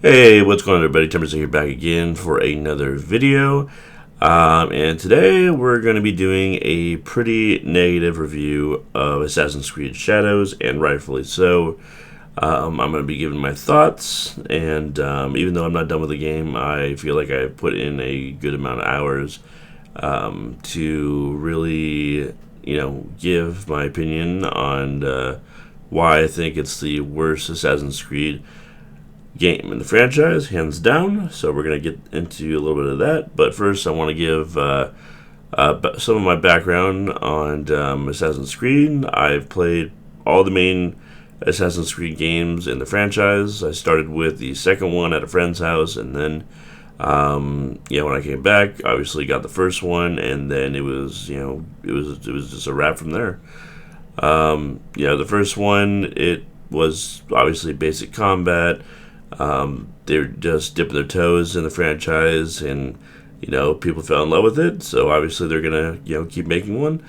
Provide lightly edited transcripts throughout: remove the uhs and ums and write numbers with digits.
Hey, what's going on, everybody? Temperistic here, back again for another video. And today we're going to be doing a pretty negative review of Assassin's Creed Shadows, and rightfully so. I'm going to be giving my thoughts, and even though I'm not done with the game, I feel like I put in a good amount of hours to really, give my opinion on why I think it's the worst Assassin's Creed game in the franchise, hands down. So we're going to get into a little bit of that. But first, I want to give some of my background on Assassin's Creed. I've played all the main Assassin's Creed games in the franchise. I started with the second one at a friend's house, and then when I came back, obviously got the first one, and then it was just a wrap from there. The first one, it was obviously basic combat. They're just dipping their toes in the franchise, and people fell in love with it. So obviously they're gonna keep making one.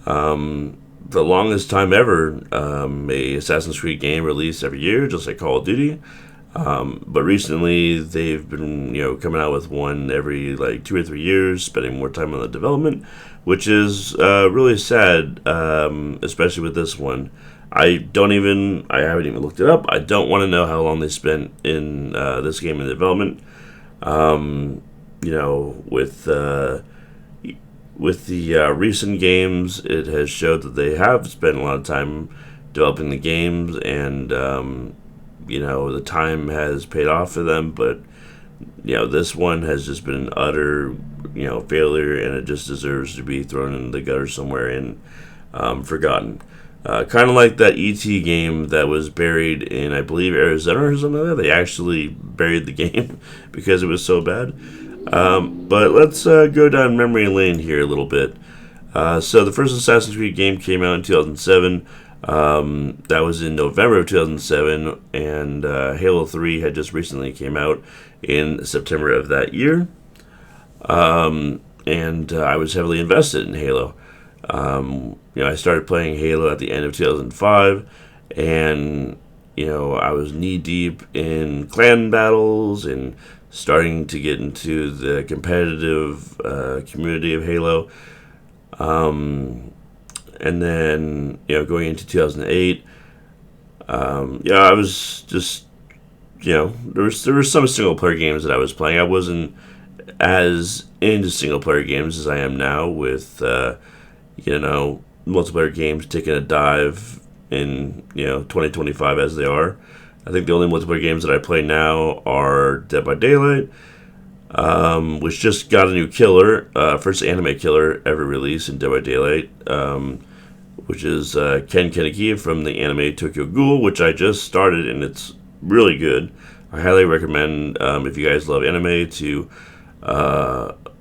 For the longest time ever, a Assassin's Creed game released every year, just like Call of Duty. But recently they've been coming out with one every like 2 or 3 years, spending more time on the development, which is really sad, especially with this one. I haven't even looked it up. I don't want to know how long they spent in this game in development. With the recent games, it has showed that they have spent a lot of time developing the games, and the time has paid off for them. But this one has just been an utter failure, and it just deserves to be thrown in the gutter somewhere and forgotten. Kind of like that E.T. game that was buried in, I believe, Arizona or something like that. They actually buried the game because it was so bad. But let's go down memory lane here a little bit. So the first Assassin's Creed game came out in 2007. That was in November of 2007, and Halo 3 had just recently came out in September of that year. And I was heavily invested in Halo. I started playing Halo at the end of 2005, and I was knee deep in clan battles and starting to get into the competitive community of Halo. And then going into 2008, I was just there were some single player games that I was playing. I wasn't as into single player games as I am now with multiplayer games taking a dive in 2025 as they are. I think the only multiplayer games that I play now are Dead by Daylight, which just got a new killer, first anime killer ever released in Dead by Daylight, which is Ken Kaneki from the anime Tokyo Ghoul, which I just started, and it's really good. I highly recommend, if you guys love anime, to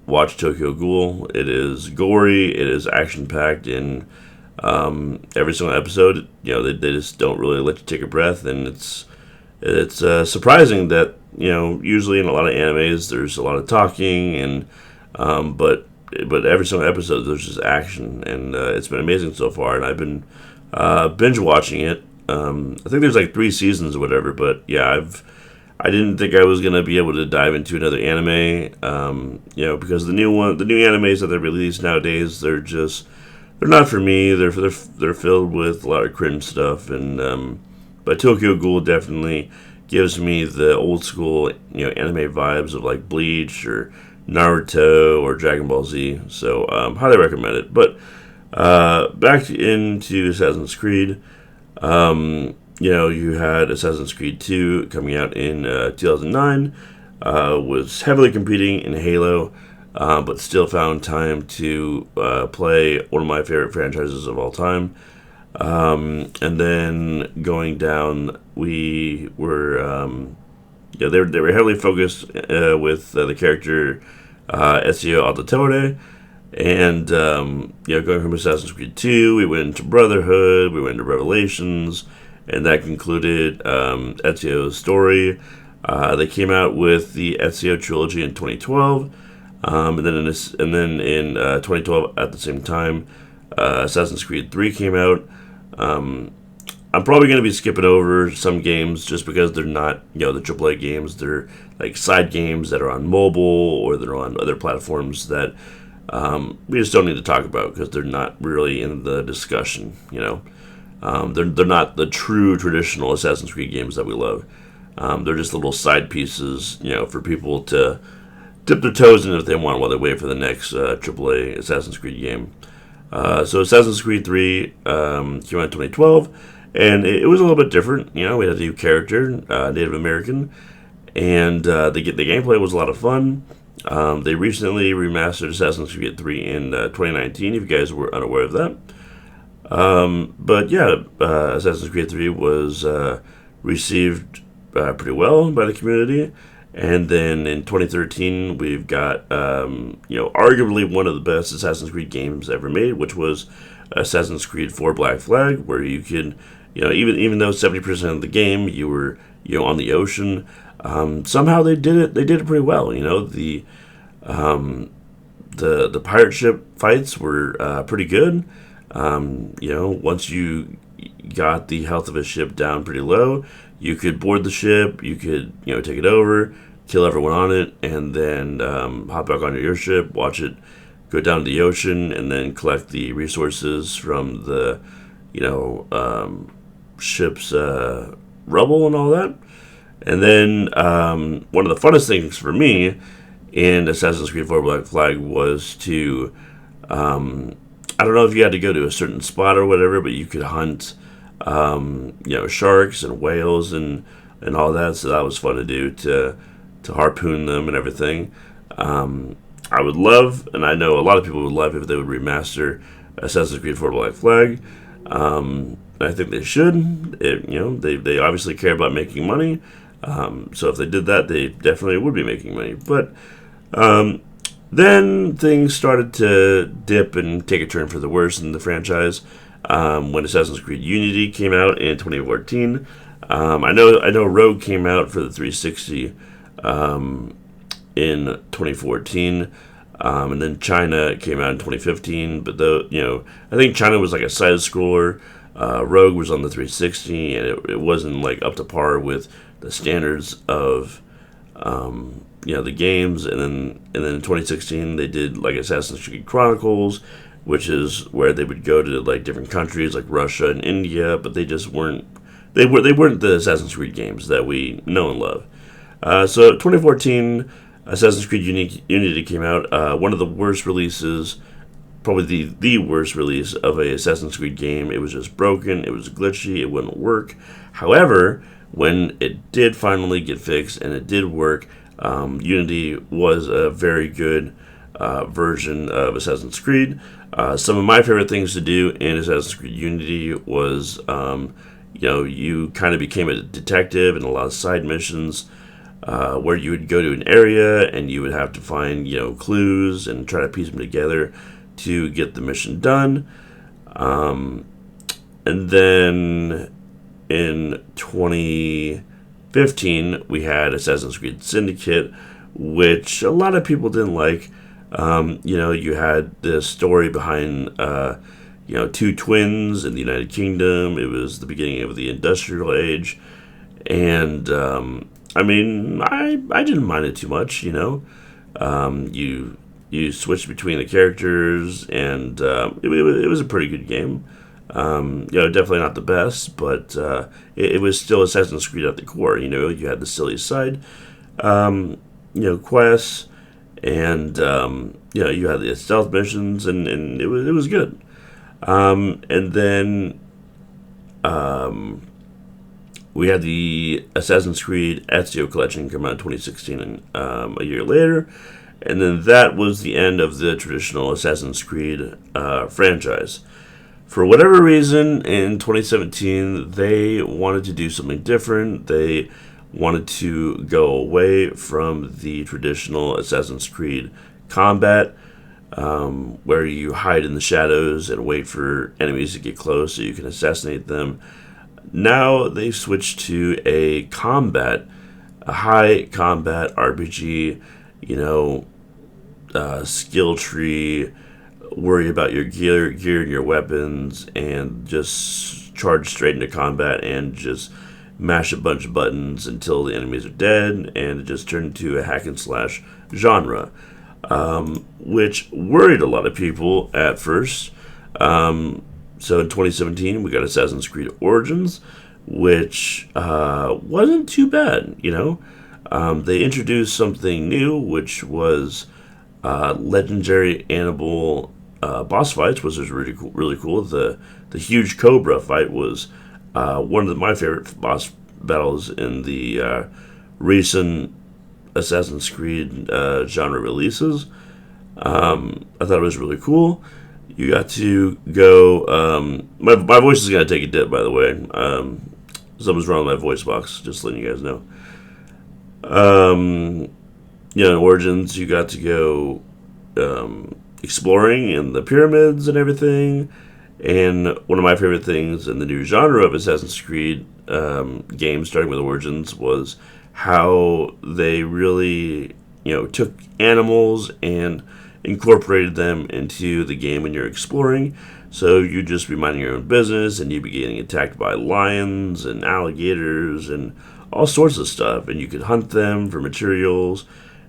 watch Tokyo Ghoul. It is gory, it is action-packed, and every single episode, they just don't really let you take a breath, and it's surprising that, usually in a lot of animes, there's a lot of talking, and but every single episode, there's just action, and it's been amazing so far, and I've been binge watching it. I think there's like 3 seasons or whatever, but yeah, I didn't think I was gonna be able to dive into another anime, because the new animes that they release nowadays, they're not for me. They're filled with a lot of cringe stuff, and but Tokyo Ghoul definitely gives me the old school anime vibes of like Bleach or Naruto or Dragon Ball Z. So highly recommend it. But back into Assassin's Creed. You had Assassin's Creed 2 coming out in 2009, was heavily competing in Halo, but still found time to play one of my favorite franchises of all time. And then going down, we were, they were heavily focused with the character Ezio Auditore. And, going from Assassin's Creed 2, we went into Brotherhood, we went into Revelations, and that concluded Ezio's story. They came out with the Ezio trilogy in 2012, and then in 2012 at the same time, Assassin's Creed 3 came out. I'm probably going to be skipping over some games just because they're not, the AAA games. They're like side games that are on mobile or they're on other platforms that we just don't need to talk about because they're not really in the discussion. They're not the true traditional Assassin's Creed games that we love. They're just little side pieces, for people to dip their toes in if they want while they wait for the next AAA Assassin's Creed game. So Assassin's Creed 3 came out in 2012, and it was a little bit different. We had a new character, Native American, and the gameplay was a lot of fun. They recently remastered Assassin's Creed 3 in 2019, if you guys were unaware of that. But yeah, Assassin's Creed 3 was received pretty well by the community. And then in 2013, we've got, arguably one of the best Assassin's Creed games ever made, which was Assassin's Creed 4 Black Flag, where you could, even though 70% of the game you were, on the ocean, somehow they did it pretty well. The pirate ship fights were pretty good. Once you got the health of a ship down pretty low, you could board the ship, you could, take it over, kill everyone on it, and then hop back onto your ship, watch it go down to the ocean, and then collect the resources from the, ship's rubble and all that. And then one of the funnest things for me in Assassin's Creed 4 Black Flag was to, I don't know if you had to go to a certain spot or whatever, but you could hunt sharks and whales and all that, so that was fun to do, to harpoon them and everything. I would love, and I know a lot of people would love if they would remaster Assassin's Creed 4 Black Flag. I think they should. They obviously care about making money, so if they did that, they definitely would be making money. But then things started to dip and take a turn for the worse in the franchise. When Assassin's Creed Unity came out in 2014. I know Rogue came out for the 360 in 2014, and then China came out in 2015. But I think China was like a side scroller. Rogue was on the 360, and it wasn't like up to par with the standards of the games. And then in 2016 they did like Assassin's Creed Chronicles, which is where they would go to like different countries like Russia and India, but they just weren't the Assassin's Creed games that we know and love. So 2014, Assassin's Creed Unity came out. One of the worst releases, probably the worst release of a Assassin's Creed game. It was just broken. It was glitchy. It wouldn't work. However, when it did finally get fixed and it did work, Unity was a very good version of Assassin's Creed. Some of my favorite things to do in Assassin's Creed Unity was, you kind of became a detective in a lot of side missions, where you would go to an area and you would have to find, clues and try to piece them together to get the mission done. And then in 2015, we had Assassin's Creed Syndicate, which a lot of people didn't like. You had this story behind, two twins in the United Kingdom. It was the beginning of the Industrial Age. And, I didn't mind it too much, You switched between the characters, and it was a pretty good game. Definitely not the best, but it was still Assassin's Creed at the core. You had the silly side, quests, and you had the stealth missions, and it was good. And then we had the Assassin's Creed Ezio Collection come out in 2016, and a year later. And then that was the end of the traditional Assassin's Creed franchise. For whatever reason, in 2017, they wanted to do something different. They wanted to go away from the traditional Assassin's Creed combat, where you hide in the shadows and wait for enemies to get close so you can assassinate them. Now they've switched to a high combat RPG, skill tree, worry about your gear and your weapons, and just just charge straight into combat and just mash a bunch of buttons until the enemies are dead, and it just turned into a hack and slash genre, which worried a lot of people at first. So in 2017, we got Assassin's Creed Origins, which wasn't too bad, They introduced something new, which was legendary animal boss fights, which was really cool. The huge Cobra fight was one of my favorite boss battles in the recent Assassin's Creed genre releases. I thought it was really cool. You got to go. My voice is going to take a dip, by the way. Something's wrong with my voice box, just letting you guys know. In Origins, you got to go exploring in the pyramids and everything. And one of my favorite things in the new genre of Assassin's Creed games, starting with Origins, was how they really, took animals and incorporated them into the game when you're exploring. So you'd just be minding your own business, and you'd be getting attacked by lions and alligators and all sorts of stuff. And you could hunt them for materials,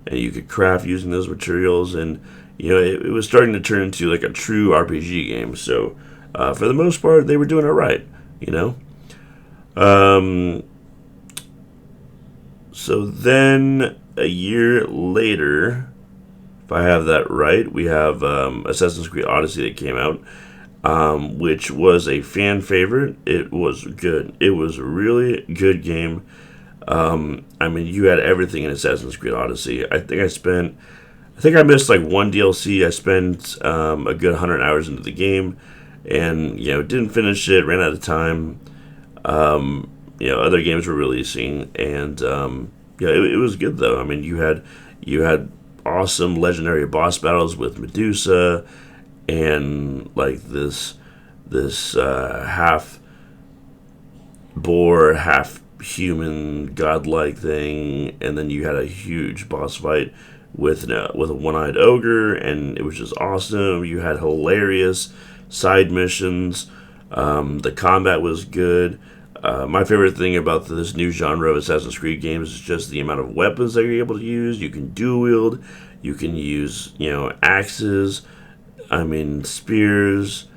and you could craft using those materials. And, it was starting to turn into like a true RPG game. So for the most part, they were doing it right, So then a year later, if I have that right, we have Assassin's Creed Odyssey that came out, which was a fan favorite. It was good. It was a really good game. You had everything in Assassin's Creed Odyssey. I think I missed like one DLC. I spent a good 100 hours into the game, and didn't finish it. Ran out of time. Other games were releasing, and it was good though. You had awesome legendary boss battles with Medusa, and like this half boar, half human, godlike thing, and then you had a huge boss fight with a one-eyed ogre, and it was just awesome. You had hilarious side missions. The combat was good. My favorite thing about this new genre of Assassin's Creed games is just the amount of weapons that you're able to use. You can dual wield. You can use, axes. Spears.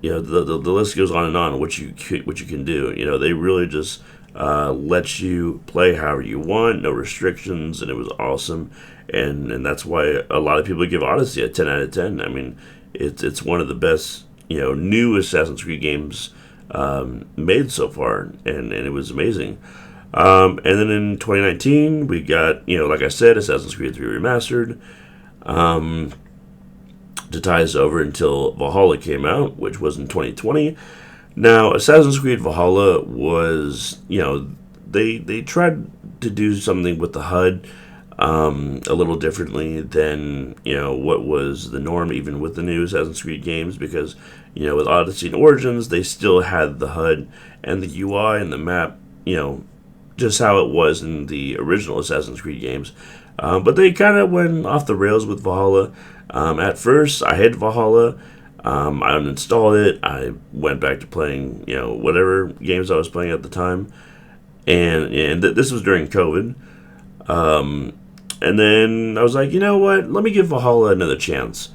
The list goes on and on. What you can do. They really just let you play however you want, no restrictions, and it was awesome. And that's why a lot of people give Odyssey a 10 out of 10. It's one of the best new Assassin's Creed games made so far, and it was amazing. And then in 2019, we got, like I said, Assassin's Creed 3 Remastered. To tie us over until Valhalla came out, which was in 2020. Now, Assassin's Creed Valhalla was, they tried to do something with the HUD a little differently than, what was the norm even with the new Assassin's Creed games, because, with Odyssey and Origins, they still had the HUD and the UI and the map, just how it was in the original Assassin's Creed games. But they kind of went off the rails with Valhalla. At first, I hated Valhalla. I uninstalled it. I went back to playing, whatever games I was playing at the time. And this was during COVID. And then I was like, you know what? Let me give Valhalla another chance.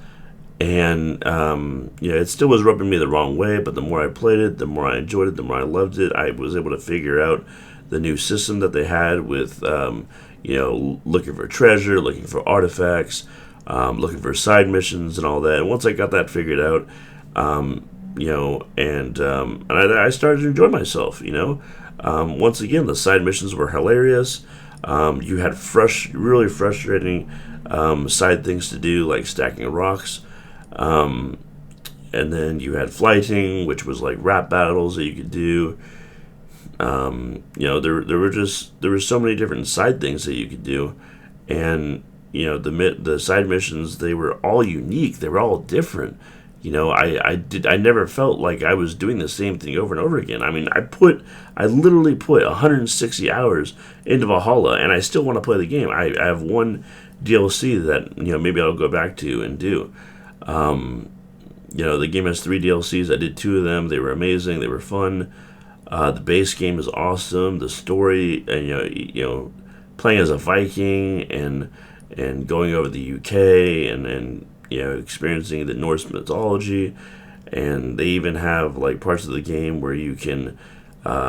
And, it still was rubbing me the wrong way, but the more I played it, the more I enjoyed it, the more I loved it. I was able to figure out the new system that they had with, looking for treasure, looking for artifacts, looking for side missions and all that. And once I got that figured out, and I started to enjoy myself, Once again, the side missions were hilarious. You had really frustrating side things to do, like stacking rocks. And then you had flighting, which was like rap battles that you could do. There were so many different side things that you could do, and the side missions, they were all unique. They were all different. I never felt like I was doing the same thing over and over again. I literally put 160 hours into Valhalla, and I still want to play the game. I have one DLC that maybe I'll go back to and do. The game has 3 DLCs. I did 2 of them. They were amazing. They were fun. The base game is awesome. The story, and playing as a Viking and going over the UK and experiencing the Norse mythology, and they even have like parts of the game where you can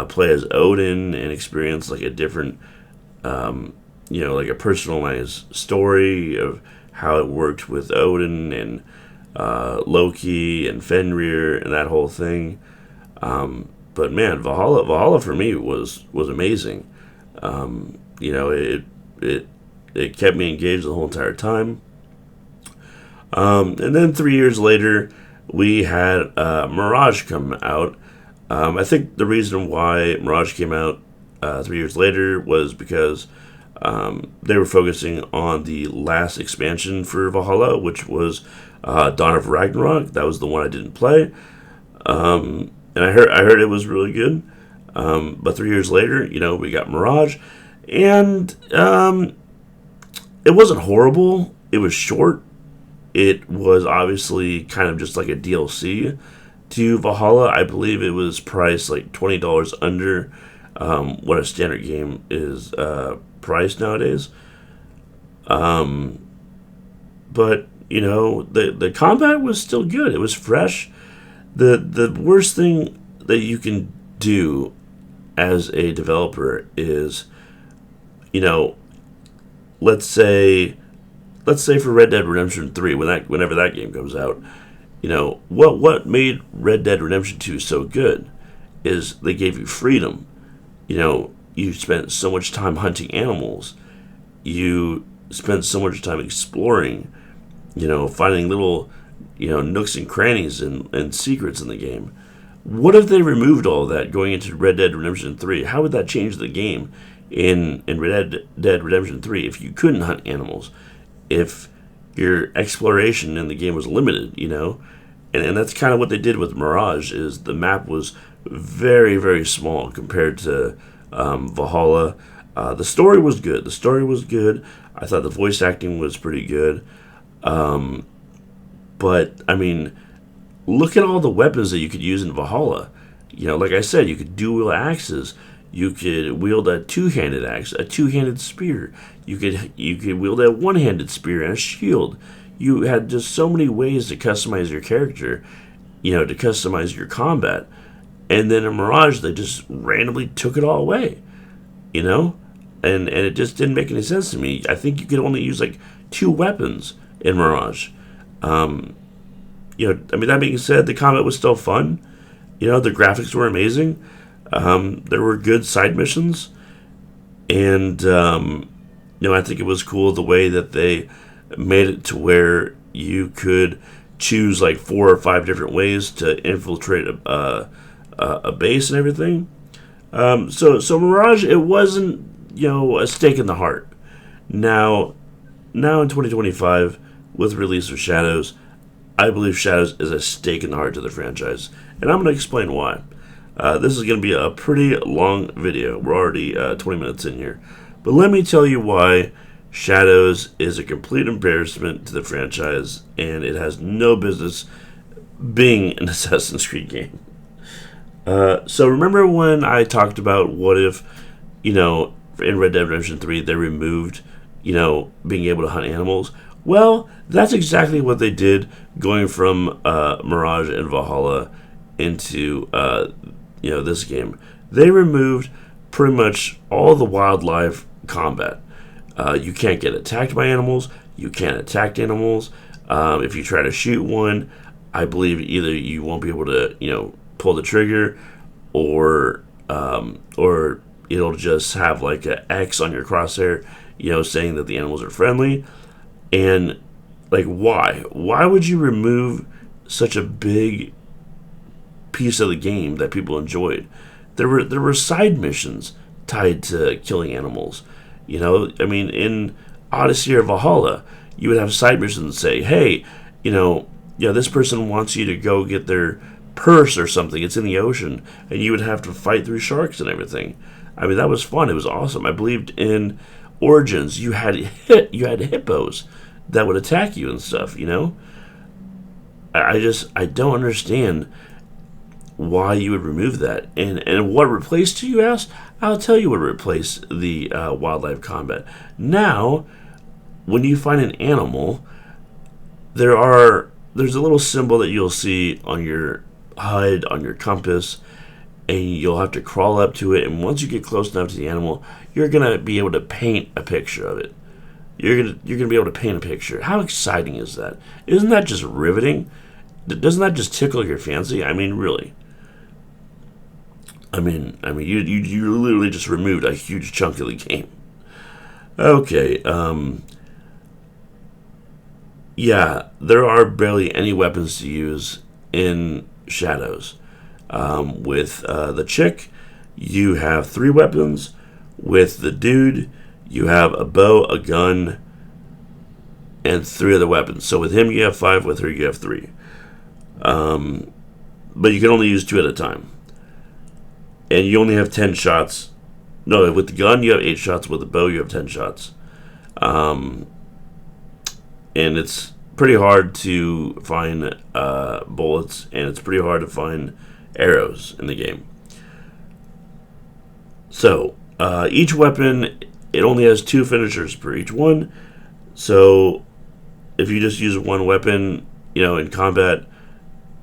play as Odin and experience like a different, like a personalized story of how it worked with Odin and Loki and Fenrir and that whole thing. But man, Valhalla for me was amazing. It kept me engaged the whole entire time. And then 3 years later, we had Mirage come out. I think the reason why Mirage came out 3 years later was because they were focusing on the last expansion for Valhalla, which was Dawn of Ragnarok. That was the one I didn't play, and I heard it was really good. But 3 years later, we got Mirage, and it wasn't horrible. It was short. It was obviously kind of just like a DLC to Valhalla. I believe it was priced like $20 under what a standard game is priced nowadays. But the combat was still good. It was fresh. The worst thing that you can do as a developer is, let's say for Red Dead Redemption 3, whenever that game comes out, what made Red Dead Redemption 2 so good is they gave you freedom. You spent so much time hunting animals. You spent so much time exploring, finding little, nooks and crannies and secrets in the game. What if they removed all of that going into Red Dead Redemption 3? How would that change the game in Red Dead Redemption 3 if you couldn't hunt animals? If your exploration in the game was limited, and that's kind of what they did with Mirage. Is the map was very, very small compared to Valhalla. The story was good. I thought the voice acting was pretty good. But I mean, look at all the weapons that you could use in Valhalla. Like I said, you could dual axes. You could wield a two-handed axe, a two-handed spear. You could wield a one-handed spear and a shield. You had just so many ways to customize your character, to customize your combat. And then in Mirage, they just randomly took it all away, and it just didn't make any sense to me. I think you could only use like 2 weapons in Mirage. That being said, the combat was still fun. The graphics were amazing. There were good side missions, and I think it was cool the way that they made it to where you could choose like 4 or 5 different ways to infiltrate a base and everything. So Mirage, it wasn't a stake in the heart. Now in 2025, with the release of Shadows, I believe Shadows is a stake in the heart to the franchise, and I'm going to explain why. This is going to be a pretty long video. We're already 20 minutes in here. But let me tell you why Shadows is a complete embarrassment to the franchise, and it has no business being an Assassin's Creed game. So remember when I talked about what if, in Red Dead Redemption 3 they removed, being able to hunt animals? Well, that's exactly what they did going from Mirage and Valhalla into this game. They removed pretty much all the wildlife combat. You can't get attacked by animals. You can't attack animals. If you try to shoot one, I believe either you won't be able to pull the trigger, or it'll just have like an X on your crosshair, saying that the animals are friendly. And like, why would you remove such a big piece of the game that people enjoyed? There were side missions tied to killing animals. In Odyssey or Valhalla, you would have side missions that say, hey, this person wants you to go get their purse or something. It's in the ocean, and you would have to fight through sharks and everything. That was fun. It was awesome. I believed in Origins, you had hippos that would attack you and stuff. I don't understand why you would remove that. And what replaced, you ask? I'll tell you what replaced the wildlife combat. Now, when you find an animal, there's a little symbol that you'll see on your HUD, on your compass, and you'll have to crawl up to it. And once you get close enough to the animal, you're gonna be able to paint a picture of it. You're gonna be able to paint a picture. How exciting is that? Isn't that just riveting? Doesn't that just tickle your fancy? I mean, really. You literally just removed a huge chunk of the game. Okay. Yeah, there are barely any weapons to use in Shadows. With the chick, you have 3 weapons. With the dude, you have a bow, a gun, and 3 other weapons. So with him, you have 5. With her, you have 3. But you can only use 2 at a time. And you only have 10 shots. No, with the gun, you have 8 shots. With the bow, you have 10 shots. And it's pretty hard to find bullets, and it's pretty hard to find arrows in the game. So, each weapon, it only has 2 finishers per each one. So, if you just use one weapon, in combat,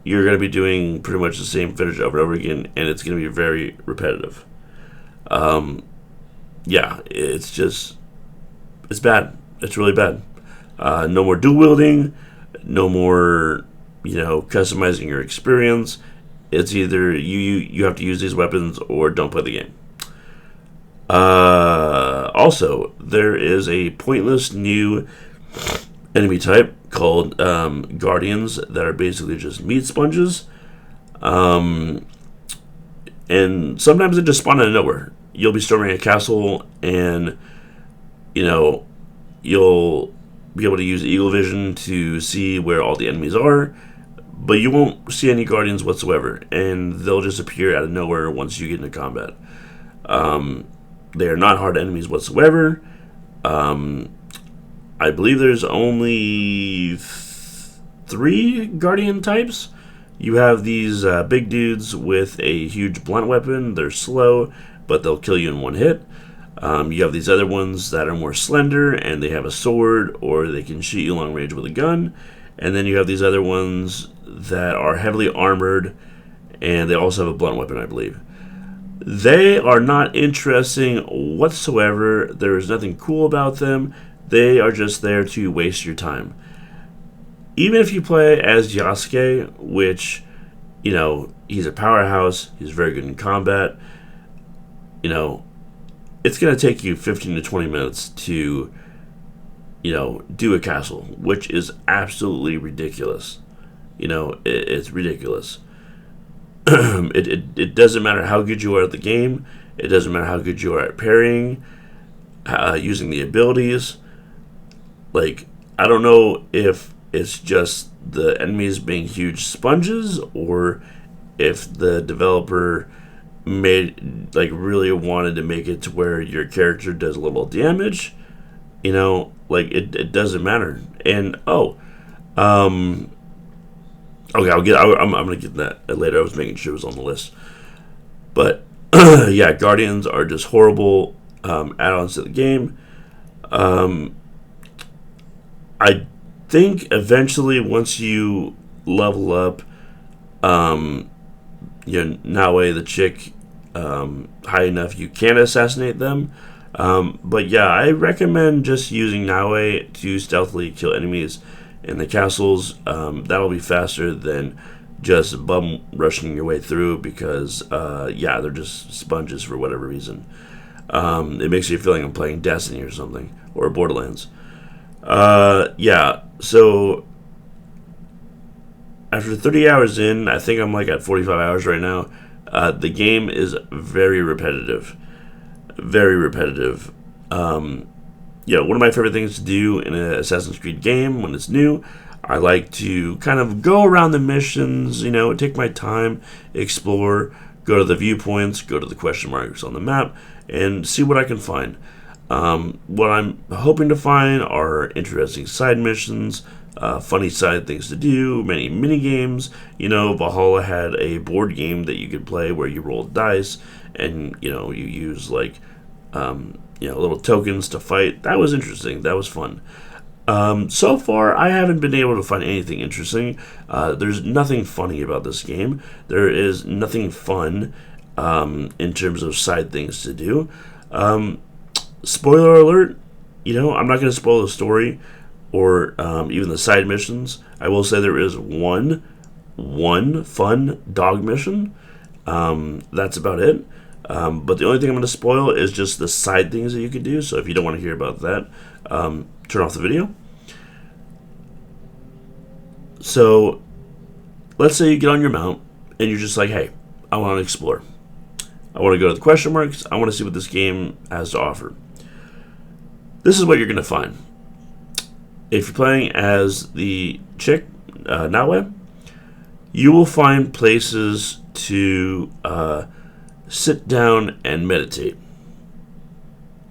you're going to be doing pretty much the same finish over and over again, and it's going to be very repetitive. Yeah, it's bad. It's really bad. No more dual wielding, no more, customizing your experience. It's either you have to use these weapons or don't play the game. Also, there is a pointless new enemy type called Guardians that are basically just meat sponges. And sometimes they just spawn out of nowhere. You'll be storming a castle, and you'll be able to use Eagle Vision to see where all the enemies are, but you won't see any Guardians whatsoever, and they'll just appear out of nowhere once you get into combat. They are not hard enemies whatsoever. I believe there's only 3 Guardian types. You have these big dudes with a huge blunt weapon. They're slow, but they'll kill you in one hit. You have these other ones that are more slender, and they have a sword, or they can shoot you long range with a gun. And then you have these other ones that are heavily armored, and they also have a blunt weapon, I believe. They are not interesting whatsoever. There is nothing cool about them. They are just there to waste your time. Even if you play as Yasuke, which, he's a powerhouse, he's very good in combat, it's going to take you 15 to 20 minutes to, do a castle, which is absolutely ridiculous. It's ridiculous. It doesn't matter how good you are at the game. It doesn't matter how good you are at parrying, using the abilities. Like, I don't know if it's just the enemies being huge sponges, or if the developer really wanted to make it to where your character does little damage. It doesn't matter. And okay, I'm gonna get that later. I was making sure it was on the list. But yeah, Guardians are just horrible add-ons to the game. I think eventually, once you level up, Naue, the chick, high enough, you can assassinate them. But yeah, I recommend just using Naue to stealthily kill enemies in the castles. That'll be faster than just bum rushing your way through, because they're just sponges for whatever reason. It makes you feel like I'm playing Destiny or something, or Borderlands. So after 30 hours in, I think I'm at 45 hours right now. The game is very repetitive. Very repetitive. One of my favorite things to do in an Assassin's Creed game when it's new, I like to kind of go around the missions, take my time, explore, go to the viewpoints, go to the question marks on the map, and see what I can find. What I'm hoping to find are interesting side missions, funny side things to do, many mini games. You know, Valhalla had a board game that you could play where you roll dice and you use like little tokens to fight. That was interesting. That was fun. So far, I haven't been able to find anything interesting. There's nothing funny about this game. There is nothing fun in terms of side things to do. Spoiler alert, I'm not going to spoil the story or even the side missions. I will say there is one fun dog mission. That's about it. But the only thing I'm going to spoil is just the side things that you can do. So if you don't want to hear about that, turn off the video. So let's say you get on your mount and you're just like, hey, I want to explore. I want to go to the question marks. I want to see what this game has to offer. This is what you're going to find. If you're playing as the chick, Nawe, you will find places to sit down and meditate.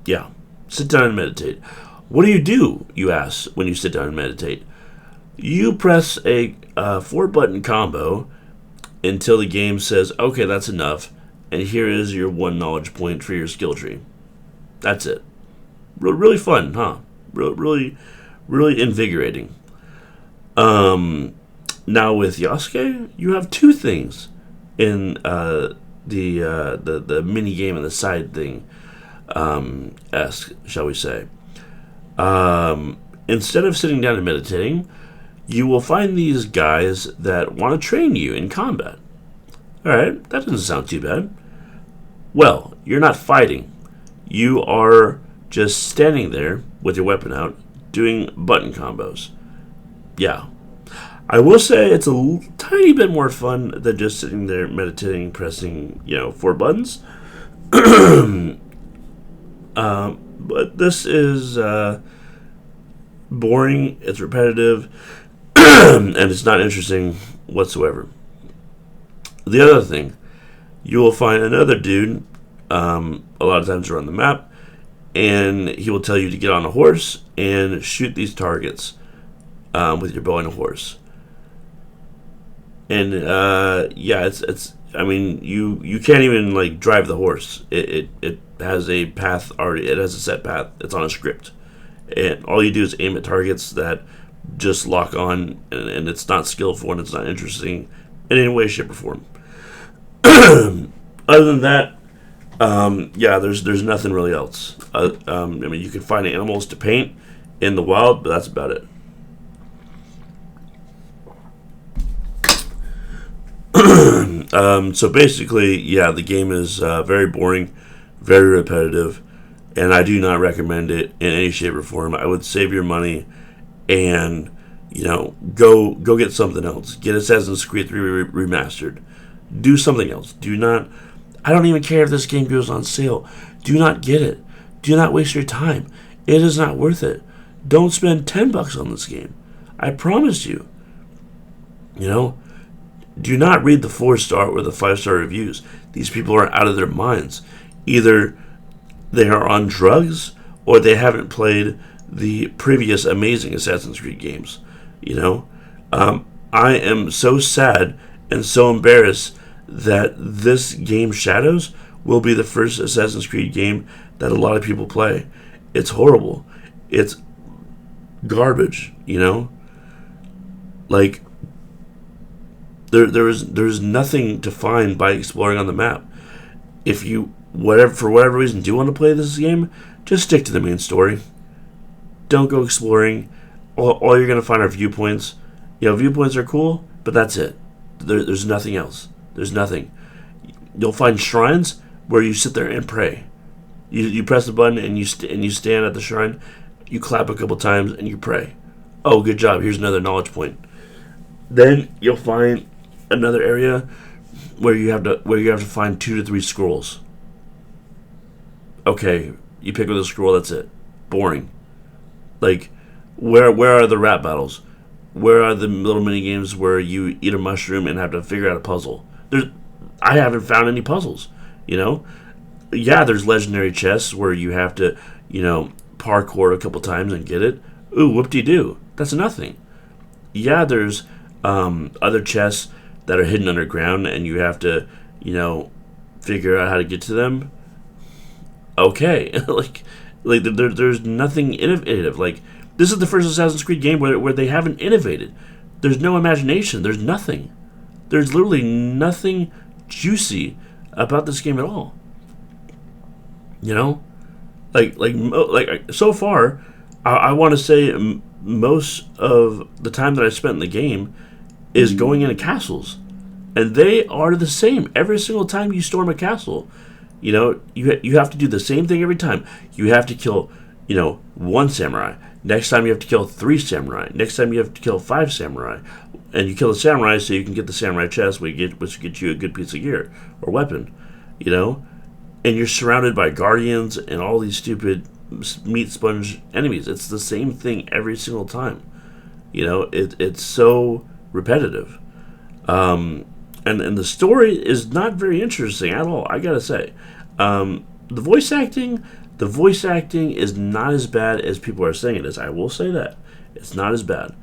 Yeah, sit down and meditate. What do, you ask, when you sit down and meditate? You press a 4-button combo until the game says, okay, that's enough, and here is your 1 knowledge point for your skill tree. That's it. Really fun, huh? Really invigorating. Now with Yasuke, you have 2 things in the mini game and the side thing, shall we say. Instead of sitting down and meditating, you will find these guys that want to train you in combat. Alright, that doesn't sound too bad. Well, you're not fighting. You are just standing there with your weapon out, doing button combos. Yeah. I will say it's a tiny bit more fun than just sitting there meditating, pressing, 4 buttons. But this is boring, it's repetitive, and it's not interesting whatsoever. The other thing, you will find another dude, a lot of times around the map, and he will tell you to get on a horse and shoot these targets with your bow and a horse. And it's I mean, you can't even like drive the horse. It has a path already. It has a set path. It's on a script, and all you do is aim at targets that just lock on, and it's not skillful and it's not interesting in any way, shape, or form. Other than that, there's nothing really else. I mean, you can find animals to paint in the wild, but that's about it. So basically, the game is very boring, very repetitive, and I do not recommend it in any shape or form. I would save your money and, go get something else. Get Assassin's Creed 3 Remastered. Do something else. I don't even care if this game goes on sale. Do not get it. Do not waste your time. It is not worth it. Don't spend $10 on this game. I promise you. Do not read the 4-star or the 5-star reviews. These people are out of their minds. Either they are on drugs or they haven't played the previous amazing Assassin's Creed games. I am so sad and so embarrassed that this game, Shadows, will be the first Assassin's Creed game that a lot of people play. It's horrible. It's garbage, Like, there's nothing to find by exploring on the map. If you, for whatever reason, do want to play this game, just stick to the main story. Don't go exploring. All you're going to find are viewpoints. Viewpoints are cool, but that's it. There's nothing else. There's nothing. You'll find shrines where you sit there and pray. You press the button and you stand at the shrine. You clap a couple times and you pray. Oh, good job. Here's another knowledge point. Then you'll find another area where you have to find 2 to 3 scrolls. Okay, you pick up the scroll. That's it. Boring. Like, where are the rap battles? Where are the little mini games where you eat a mushroom and have to figure out a puzzle? I haven't found any puzzles. Yeah, there's legendary chests where you have to, parkour a couple times and get it. Ooh, whoop-de-doo. That's nothing. yeah, there's other chests that are hidden underground, and you have to, you know, figure out how to get to them. Okay, there's nothing innovative. Like, this is the first Assassin's Creed game where they haven't innovated. There's no imagination. There's nothing. There's literally nothing juicy about this game at all. You know, so far, I want to say most of the time that I spent in the game is going into castles, and they are the same every single time you storm a castle. You know, you have to do the same thing every time. You have to kill, you know, 1 samurai. Next time you have to kill 3 samurai. Next time you have to kill 5 samurai. And you kill the samurai so you can get the samurai chest, which gets you a good piece of gear or weapon. You know, and you're surrounded by guardians and all these stupid meat sponge enemies. It's the same thing every single time. You know, it's so repetitive. And the story is not very interesting at all, I gotta say. The voice acting is not as bad as people are saying it is. I will say that. It's not as bad.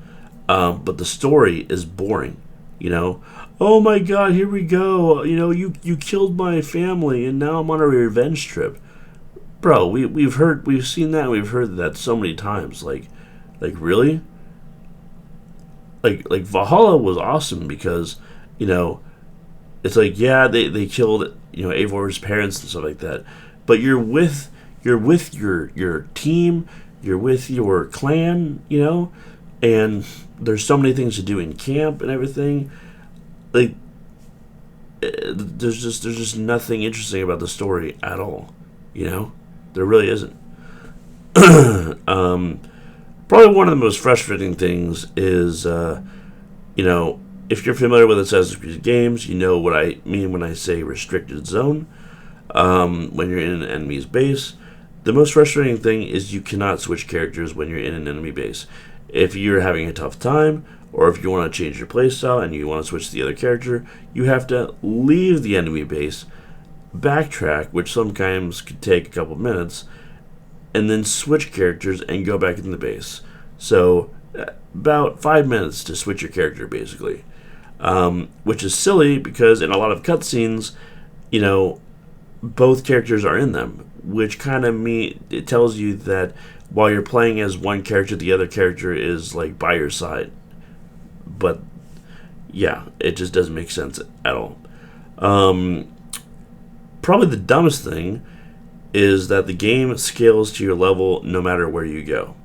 But the story is boring. You know, oh my god, here we go. You know, you killed my family and now I'm on a revenge trip. Bro, we've seen that, we've heard that so many times. Like really? Like Valhalla was awesome because, you know, it's like, yeah, they killed, you know, Eivor's parents and stuff like that. But you're with your team, you're with your clan, you know, and there's so many things to do in camp and everything. Like, there's just nothing interesting about the story at all, you know. There really isn't. Probably one of the most frustrating things is, you know, if you're familiar with Assassin's Creed games, you know what I mean when I say restricted zone. When you're in an enemy's base, the most frustrating thing is you cannot switch characters when you're in an enemy base. If you're having a tough time, or if you want to change your playstyle and you want to switch to the other character, you have to leave the enemy base, backtrack, which sometimes could take a couple minutes, and then switch characters and go back in the base. So about 5 minutes to switch your character, basically. Which is silly because in a lot of cutscenes, you know, both characters are in them, which kind of it tells you that while you're playing as one character, the other character is like by your side. But yeah, it just doesn't make sense at all. Probably the dumbest thing is that the game scales to your level no matter where you go.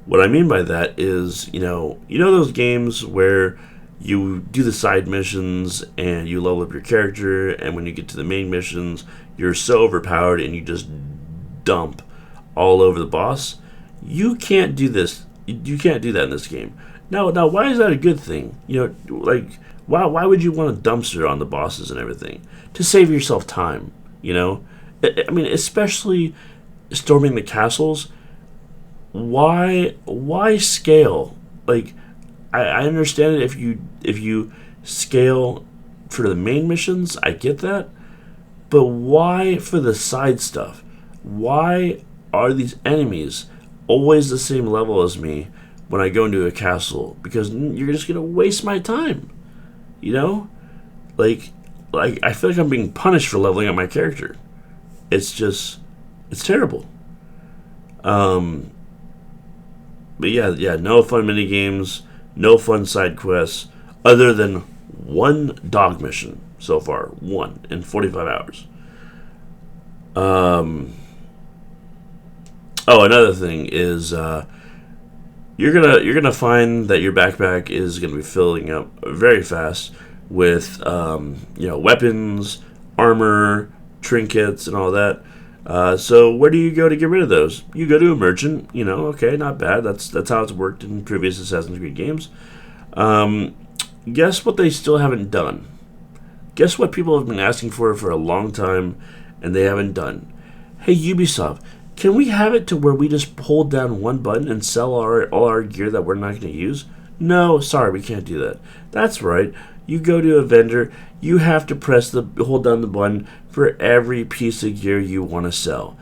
What I mean by that is, you know those games where you do the side missions and you level up your character, and when you get to the main missions, you're so overpowered and you just dump all over the boss. You can't do this. You can't do that in this game. Now, why is that a good thing? You know, like, why would you want a dumpster on the bosses and everything? To save yourself time, you know? I mean, especially storming the castles. Why scale? Like, I understand it if you scale for the main missions, I get that. But why for the side stuff? Why are these enemies always the same level as me when I go into a castle? Because you're just gonna waste my time, you know? Like I feel like I'm being punished for leveling up my character. It's terrible. But yeah, no fun mini games, no fun side quests, other than one dog mission so far, one in 45 hours. Oh, another thing is you're gonna find that your backpack is gonna be filling up very fast with weapons, armor, trinkets, and all that. So where do you go to get rid of those? You go to a merchant. You know, okay, not bad. That's how it's worked in previous Assassin's Creed games. Guess what they still haven't done? Guess what people have been asking for a long time, and they haven't done? Hey, Ubisoft, can we have it to where we just hold down one button and sell all our gear that we're not going to use? No, sorry, we can't do that. That's right. You go to a vendor, you have to hold down the button for every piece of gear you want to sell.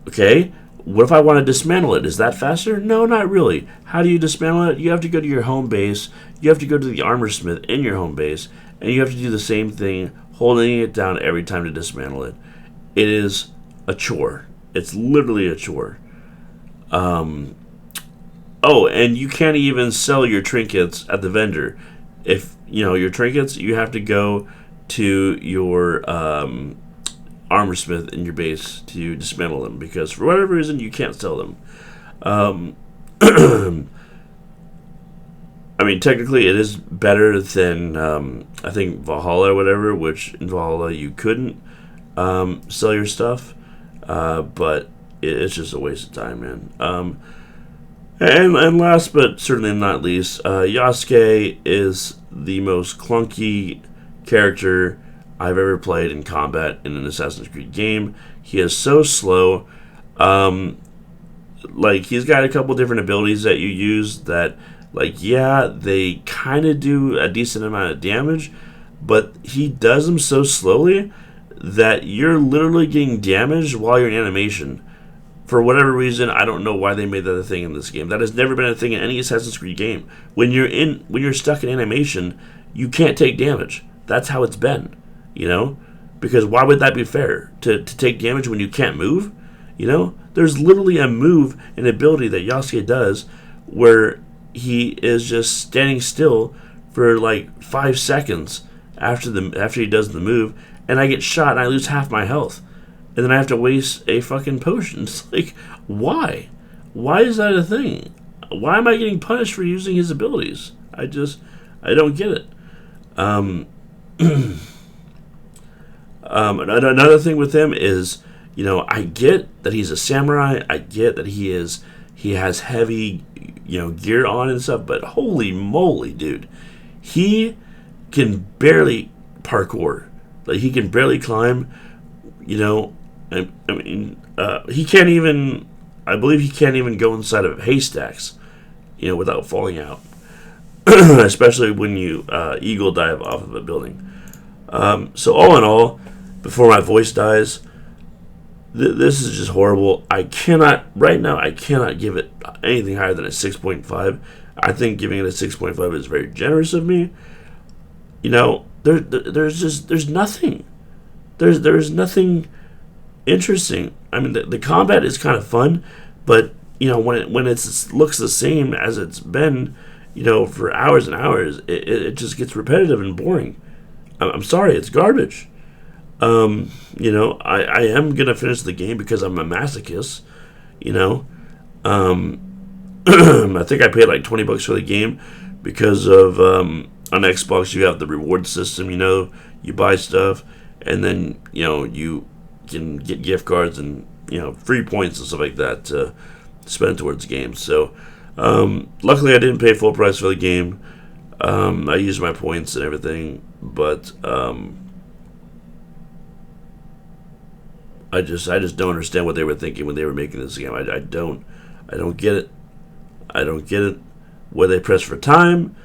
Okay? What if I want to dismantle it? Is that faster? No, not really. How do you dismantle it? You have to go to your home base. You have to go to the armor smith in your home base, and you have to do the same thing, holding it down every time to dismantle it. It is a chore. It's literally a chore. Oh, and you can't even sell your trinkets at the vendor. If your trinkets, you have to go to your armor smith in your base to dismantle them, because for whatever reason you can't sell them. I mean, technically it is better than I think Valhalla or whatever, which in Valhalla you couldn't sell your stuff, but it's just a waste of time, man. And last but certainly not least, Yasuke is the most clunky character I've ever played in combat in an Assassin's Creed game. He is so slow. Like, he's got a couple different abilities that you use that, like, yeah, they kind of do a decent amount of damage, but he does them so slowly that you're literally getting damaged while you're in animation. For whatever reason, I don't know why they made that a thing in this game. That has never been a thing in any Assassin's Creed game. When you're stuck in animation, you can't take damage. That's how it's been, Because why would that be fair? To take damage when you can't move? There's literally a move, an ability that Yasuke does where he is just standing still for like 5 seconds after he does the move, and I get shot and I lose half my health. And then I have to waste a fucking potion. It's like, why? Why is that a thing? Why am I getting punished for using his abilities? I don't get it. Another thing with him is, I get that he's a samurai. I get that he has heavy, gear on and stuff. But holy moly, dude, he can barely parkour. Like, he can barely climb. He can't even. I believe he can't even go inside of haystacks, without falling out. Especially when you eagle dive off of a building. So all in all, before my voice dies, this is just horrible. I cannot give it anything higher than a 6.5. I think giving it a 6.5 is very generous of me. There's nothing. There's nothing interesting. I mean, the combat is kind of fun, but when it looks the same as it's been, for hours and hours, it just gets repetitive and boring. I'm sorry, it's garbage. I am gonna finish the game because I'm a masochist. I think I paid like $20 for the game because of on Xbox you have the reward system. You buy stuff, and then you can get gift cards and free points and stuff like that to spend towards games. So luckily I didn't pay full price for the game. I used my points and everything, but I just don't understand what they were thinking when they were making this game. I don't get it. I don't get it. Where they press for time,